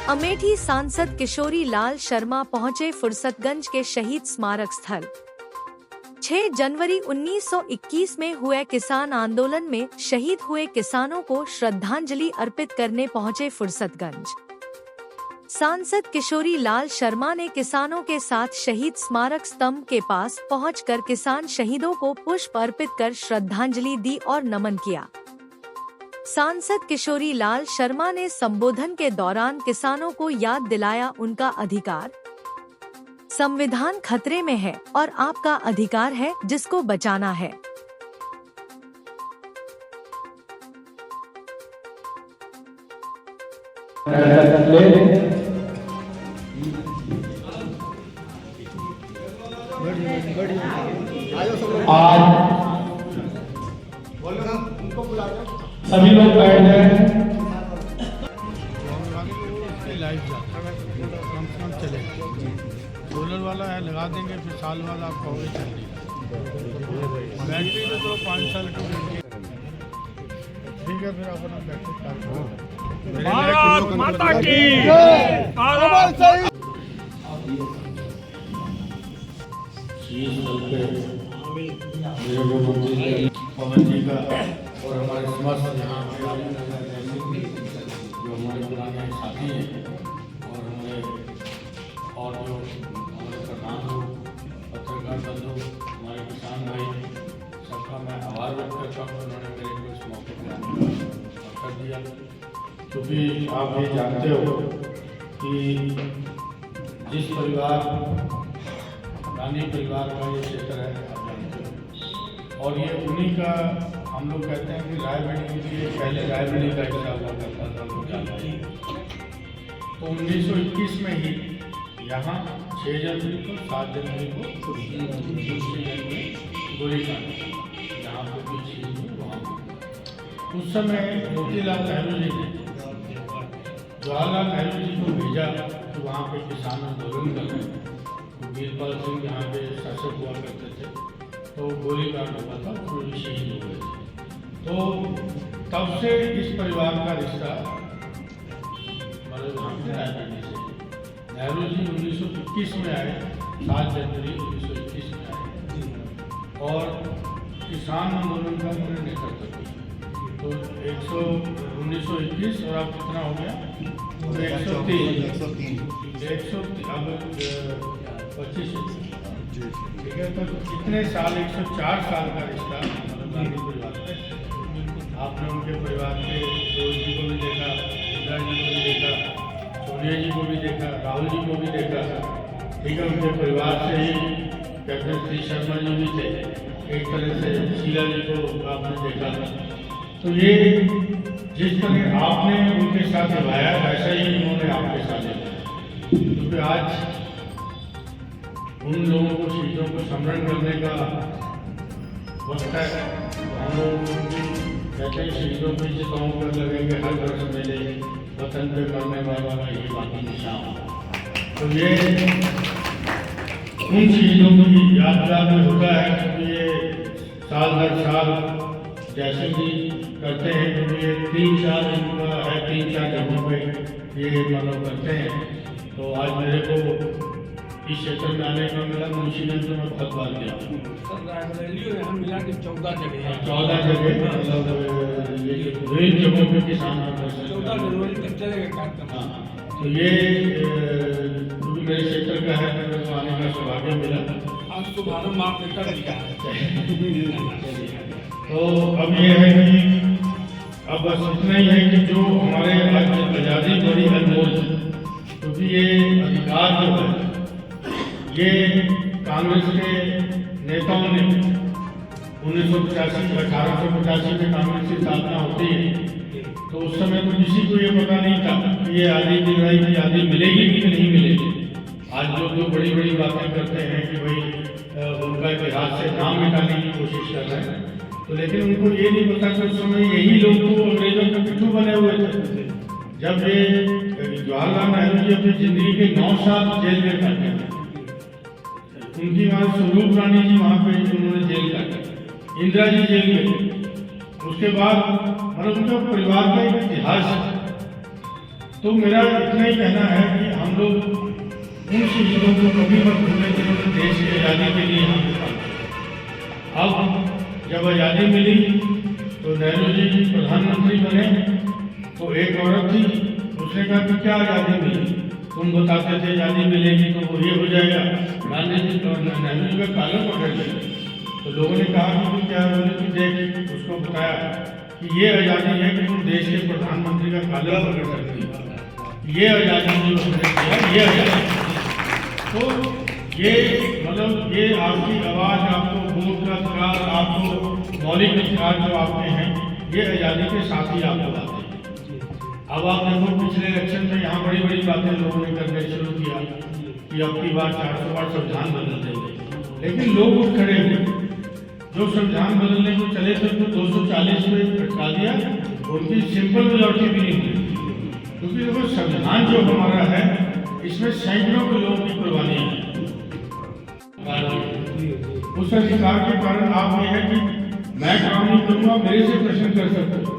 अमेठी सांसद किशोरी लाल शर्मा पहुंचे फुर्सतगंज के शहीद स्मारक स्थल। 6 जनवरी 1921 में हुए किसान आंदोलन में शहीद हुए किसानों को श्रद्धांजलि अर्पित करने पहुंचे फुर्सतगंज। सांसद किशोरी लाल शर्मा ने किसानों के साथ शहीद स्मारक स्तंभ के पास पहुंचकर किसान शहीदों को पुष्प अर्पित कर श्रद्धांजलि दी और नमन किया। सांसद किशोरी लाल शर्मा ने संबोधन के दौरान किसानों को याद दिलाया उनका अधिकार। संविधान खतरे में है और आपका अधिकार है जिसको बचाना है। आज सभी लोग बैठ जाए। चले सोलर वाला है लगा देंगे, फिर साल बाद आप कहोगे चल रही बैटरी में तो 5 साल की ठीक है। फिर अपना बैटरी भारत माता की पवन जी का और हमारे समस्त यहाँ जो हमारे पुराने साथी हैं और हमारे और जो हमारे प्रधान हो, पत्रकार बंधु, हमारे किसान भाई, सबका मैं आभार व्यक्त करता हूँ। उन्होंने मेरे को इस मौके पर आने का अवसर दिया, क्योंकि आप ये जानते हो कि जिस परिवार गांधी परिवार का ये क्षेत्र है, आप जानते हो, और ये उन्हीं का हम लोग कहते हैं कि रायबरेली के लिए पहले रायबरेली का हिस्सा हुआ करता था, लोग जानते हैं। तो 1921 में ही यहाँ 6 जनवरी को 7 जनवरी को गोलीकांड यहाँ पर भी चीज हुई। वहाँ उस समय मोतीलाल नेहरू जी ने जवाहरलाल नेहरू जी को भेजा कि वहाँ पे किसान आंदोलन कर रहे हैं। वीरपाल सिंह यहाँ पे शासक हुआ करते थे, तो गोलीकांड हुआ था, वो शहीद हो गए थे। तो तब से इस परिवार का रिश्ता मतलब यहाँ पे रायबरेली से। नेहरू जी 1921 में आए, 7 जनवरी 1921 में आए और किसान आंदोलन का उन्होंने नेतृत्व किया। तो 1921 और अब कितना हो गया, 103 अब 25 ठीक है। तो कितने साल, 104 साल का रिश्ता गांधी परिवार का। आपने उनके परिवार के रोज जी को भी देखा, इंदिरा जी को भी देखा, सोनिया जी को भी देखा, राहुल जी को भी देखा, ठीक है। उनके परिवार से ही कैप्टन श्री शर्मा जी भी थे, एक तरह से शीला जी को आपने देखा था। तो ये जिस तरह आपने उनके साथ निभाया, वैसा ही उन्होंने आपके साथ निभाया। क्योंकि आज उन लोगों को शहीदों को स्मरण करने का वक्त है। हम लोग कहते हैं शहीदों को जिस गाँव पर लगेंगे हर वर्ष मेले, वतन पे मरने वाला का ये बाकी निशान। तो ये उन शहीदों की यादगार में होता है, क्योंकि ये साल हर साल जैसे भी करते हैं, क्योंकि ये 3-4 इनका है, 3-4 जगहों पे ये मतलब करते हैं। तो आज मेरे को इस क्षेत्र में आने का मिला, मुंशीगंज में बहुत बार गया। हम मिला के 14 जगह मतलब विभिन्न जगहों पे किसान 14 जनवरी तक चलेगा कार्यक्रम। हाँ, तो ये मेरे क्षेत्र का है, मेरे को आने का सौभाग्य मिला। आज तो भारत माँ ने कर दिया है। तो अब ये है कि अब बस इतना ही है कि जो हमारे आज आज़ादी बड़ी अनमोल, क्योंकि ये अधिकार जो है ये कांग्रेस के नेताओं ने 1885 में कांग्रेस की स्थापना होती है, तो उस समय तो किसी को ये पता नहीं था कि ये आज़ादी की लड़ाई की आज़ादी मिलेगी कि नहीं मिलेगी। आज लोग जो बड़ी बड़ी बातें करते हैं कि भाई उनका इतिहास से नाम मिटाने की कोशिश कर रहे हैं, तो लेकिन उनको ये नहीं पता कि उस समय यही लोग तो अंग्रेजों के पिट्ठू बने हुए थे। जब ये जवाहरलाल नेहरू जी अपनी जिंदगी के 9 साल जेल में काटे, उनकी मां स्वरूप रानी जी वहाँ पे उन्होंने जेल काटा, इंदिरा जी जेल में, उसके बाद मतलब उनका परिवार का एक इतिहास है। तो मेरा इतना ही कहना है कि हम लोग उन शहीदों को कभी मत भूलें जिन्होंने देश की आज़ादी के लिए हम अब जब आज़ादी मिली तो नेहरू जी प्रधानमंत्री बने तो एक औरत थी, उसने कहा कि क्या आज़ादी मिली, तुम बताते थे आज़ादी मिलेगी तो वो ये हो जाएगा, गांधी जी और नेहरू जी का काला पकड़ लिया। तो लोगों ने कहा कि क्या, बोले कि देख, उसको बताया कि ये आज़ादी है कि तुम देश के प्रधानमंत्री का काला पकड़ सकती हो, ये आज़ादी जो हमने किया ये आज़ादी। तो ये मतलब ये आपकी आवाज़, आपको वोट का अधिकार, आपको मौलिक अधिकार जो आपके हैं, ये आज़ादी के साथ ही आपको आते हैं। अब आप देखो पिछले इलेक्शन में यहाँ बड़ी बड़ी बातें लोगों ने करने शुरू किया कि अब की बार 400 बार संविधान बदल देंगे, लेकिन लोग उठ खड़े हुए। जो संविधान बदलने को चले थे तो 240 पे भटका दिया, उनकी सिंपल मेजॉरिटी भी नहीं हुई, क्योंकि देखो संविधान जो हमारा है इसमें सैकड़ों के लोगों की कुर्बानियाँ हैं। उस अधिकार के कारण आप ये है कि मैं काम नहीं करूँगा, मेरे से प्रश्न कर सकते हो,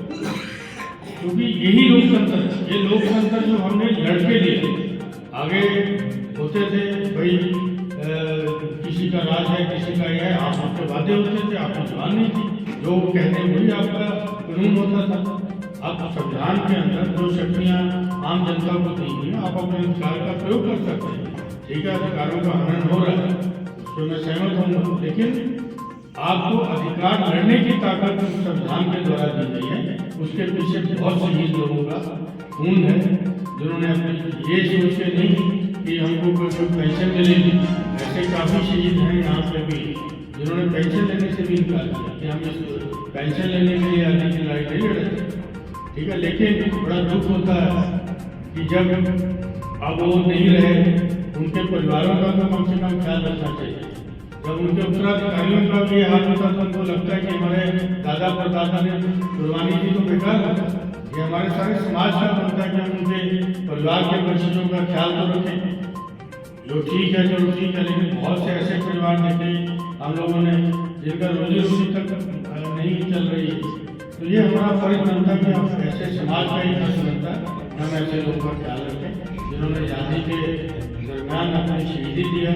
क्योंकि यही लोकतंत्र है। ये लोकतंत्र जो हमने लड़के लिए आगे होते थे, भाई किसी का राज है, किसी का यह है, आप उसके वादे होते थे, आपकी जुबान नहीं थी, जो कहते वही आपका कानून होता था। अब संविधान के अंदर जो शक्तियाँ आम जनता को दी हुई हैं, आप अपने अधिकार का प्रयोग कर सकते हैं। ठीक है, अधिकारों का हनन हो रहा है, उसमें मैं सहमत हूँ, लेकिन आपको अधिकार लड़ने की ताकत संविधान के द्वारा दी गई है। उसके पीछे बहुत शहीद लोगों का खून है, जिन्होंने अपने ये सोच के नहीं कि हमको कोई पेंशन मिलेगी, ऐसे काफ़ी शहीद हैं यहाँ पे भी जिन्होंने पेंशन लेने से भी इनकार किया कि हम इस पेंशन लेने के लिए आने की लड़ाई नहीं लड़े। ठीक है, लेकिन बड़ा दुख होता है कि जब अब वो नहीं रहे, उनके परिवारों का तो कम से कम ख्याल रखना चाहिए। जब उनके उत्तराधिकारियों का भी हाल होता तो उनको लगता है कि हमारे दादा परदादा ने कुर्बानी की तो बेकार होता। ये हमारे सारे समाज का बनता है कि हम उनके परिवार के बच्चों का ख्याल तो रखें। जो ठीक है, चलो ठीक है, लेकिन बहुत से ऐसे परिवार देखे हम लोगों ने जिनका रोजी रोटी तक नहीं चल रही है। तो ये हमारा फर्ज बनता है कि हम ऐसे समाज का ही फर्ज बनता है, हम ऐसे लोगों का ख्याल रखें जिन्होंने आज़ादी के दरमियान अपनी शहीदी दिया।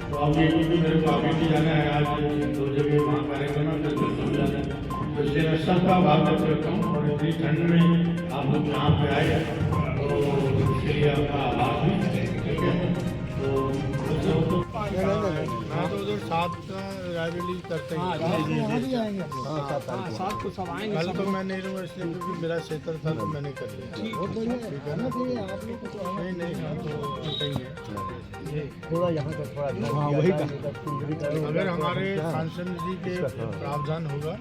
तो अब ये क्योंकि मेरे को आगे भी जाना है, आज 2 जगह वहाँ कार्यक्रम है, कल जाना है, तो इसलिए मैं सबका आभार व्यक्त करता हूँ। और इतनी ठंड में आप लोग यहाँ पे आए तो इसके लिए आपका आभार भी। ठीक है, तो मैं तो उधर 7 का रैली करते हैं, कल तो मैं नहीं रहूँगा इसलिए क्योंकि मेरा क्षेत्र था तो मैंने कर लिया। ठीक है ना, नहीं हम तो सही है थोड़ा यहाँ का थोड़ा वही का, अगर हमारे सांसद जी के प्रावधान होगा।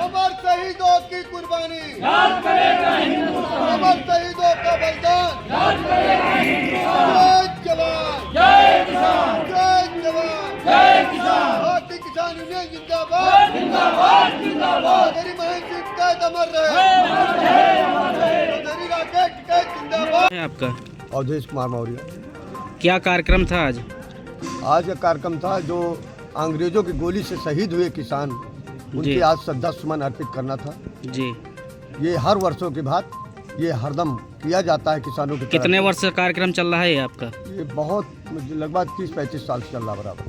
अमर शहीदों की कुर्बानी याद करेगा हिंदुस्तान, अमर शहीदों का बलिदान याद करेगा हिंदुस्तान। जय जवान जय किसान, जय जवान जय किसान। भारतीय किसान यूनियन जिंदाबाद जिंदाबाद जिंदाबाद। मेरी महंगी टिकैत अमर रहे, मेरी राकेश टिकैत जिंदाबाद। आपका अवधेश कुमार मौर्य। क्या कार्यक्रम था आज? आज का कार्यक्रम था जो अंग्रेजों की गोली से शहीद हुए किसान, उनके आज श्रद्धा सुमन अर्पित करना था जी। ये हर वर्षों के बाद ये हरदम किया जाता है किसानों के। कितने वर्ष का कार्यक्रम चल रहा है ये आपका? ये बहुत लगभग 30-35 साल से चल रहा बराबर।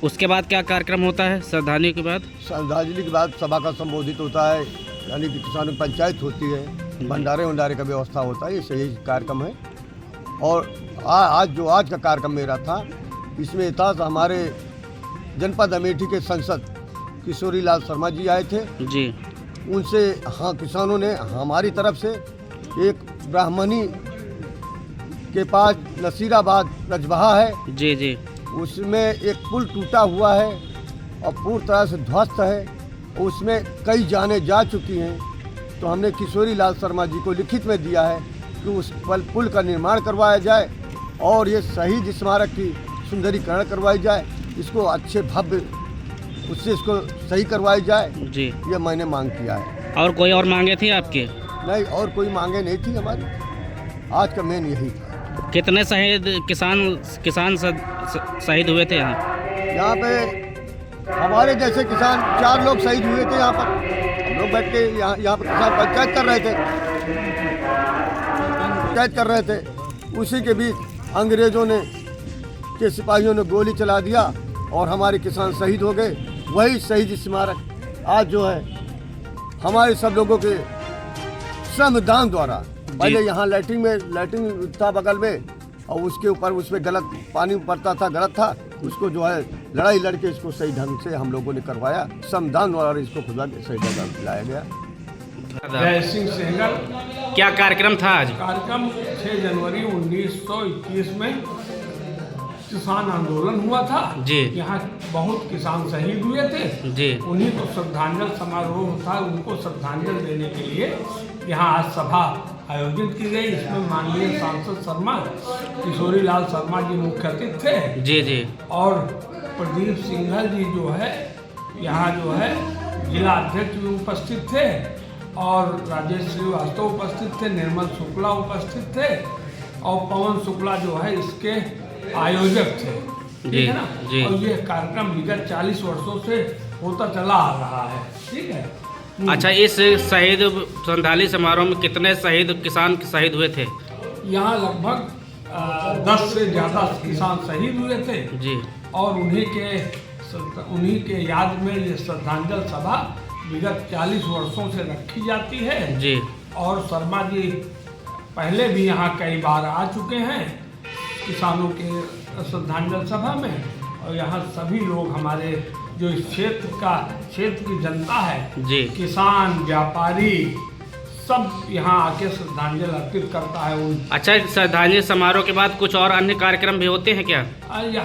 उसके बाद क्या कार्यक्रम होता है? श्रद्धांजलि के बाद? श्रद्धांजलि के बाद सभा का संबोधित होता है, यानी कि किसानों की पंचायत होती है, भंडारे का व्यवस्था होता है। ये सही कार्यक्रम है। और आज का कार्यक्रम मेरा था, इसमें था हमारे जनपद अमेठी के सांसद किशोरी लाल शर्मा जी आए थे जी। उनसे हाँ किसानों ने हमारी तरफ से एक ब्राह्मणी के पास नसीराबाद रजबहा है जी जी, उसमें एक पुल टूटा हुआ है और पूरी तरह से ध्वस्त है, उसमें कई जानें जा चुकी हैं। तो हमने किशोरी लाल शर्मा जी को लिखित में दिया है कि उस पुल का निर्माण करवाया जाए और ये शहीद स्मारक की सुंदरीकरण करवाई जाए, इसको अच्छे भव्य उससे इसको सही करवाई जाए जी। ये मैंने मांग किया है। और कोई और मांगे थी आपके? नहीं, और कोई मांगे नहीं थी हमारी, आज का मेन यही था। कितने शहीद किसान शहीद हुए थे यहाँ पे? हमारे जैसे किसान 4 लोग शहीद हुए थे यहाँ पर। हम लोग बैठ के यहाँ पर किसान पंचायत कर रहे थे, कैद कर रहे थे। उसी के बीच अंग्रेजों ने के सिपाहियों ने गोली चला दिया और हमारे किसान शहीद हो गए। वही शहीद स्मारक आज जो है हमारे सब लोगों के श्रमदान द्वारा, पहले यहाँ लैट्रिन था बगल में और उसके ऊपर उसमें गलत पानी पड़ता था, गलत था, उसको जो है लड़ाई लड़के इसको सही ढंग से हम लोगों ने करवाया, श्रमदान द्वारा इसको खुदा के सही ढंग लाया गया। जय सिंह सेंगर। क्या कार्यक्रम था आज? कार्यक्रम 6 जनवरी 1921 में किसान आंदोलन हुआ था जी। यहाँ बहुत किसान शहीद हुए थे जी। उन्हीं को श्रद्धांजलि समारोह था, उनको श्रद्धांजलि देने के लिए यहाँ आज सभा आयोजित की गई। इसमें माननीय सांसद शर्मा किशोरी लाल शर्मा जी मुख्य अतिथि थे जी जी। और प्रदीप सिंघल जी जो है यहाँ जो है जिला अध्यक्ष भी उपस्थित थे और राजेश श्रीवास्तव उपस्थित थे, निर्मल शुक्ला उपस्थित थे और पवन शुक्ला जो है इसके आयोजक थे, ठीक है ना। जी। और ये कार्यक्रम विगत 40 वर्षों से होता चला आ रहा है, ठीक है। अच्छा, इस शहीद श्रद्धांजलि समारोह में कितने किसान शहीद हुए थे? यहाँ लगभग 10 से ज़्यादा किसान शहीद हुए थे जी। और उन्हीं के याद में ये श्रद्धांजलि सभा विगत 40 वर्षों से रखी जाती है जी। और शर्मा जी पहले भी यहाँ कई बार आ चुके हैं किसानों के श्रद्धांजलि सभा में और यहाँ सभी लोग हमारे जो इस क्षेत्र की जनता है जी, किसान व्यापारी सब यहाँ आके श्रद्धांजलि अर्पित करता है। अच्छा, श्रद्धांजलि समारोह के बाद कुछ और अन्य कार्यक्रम भी होते हैं क्या? यहाँ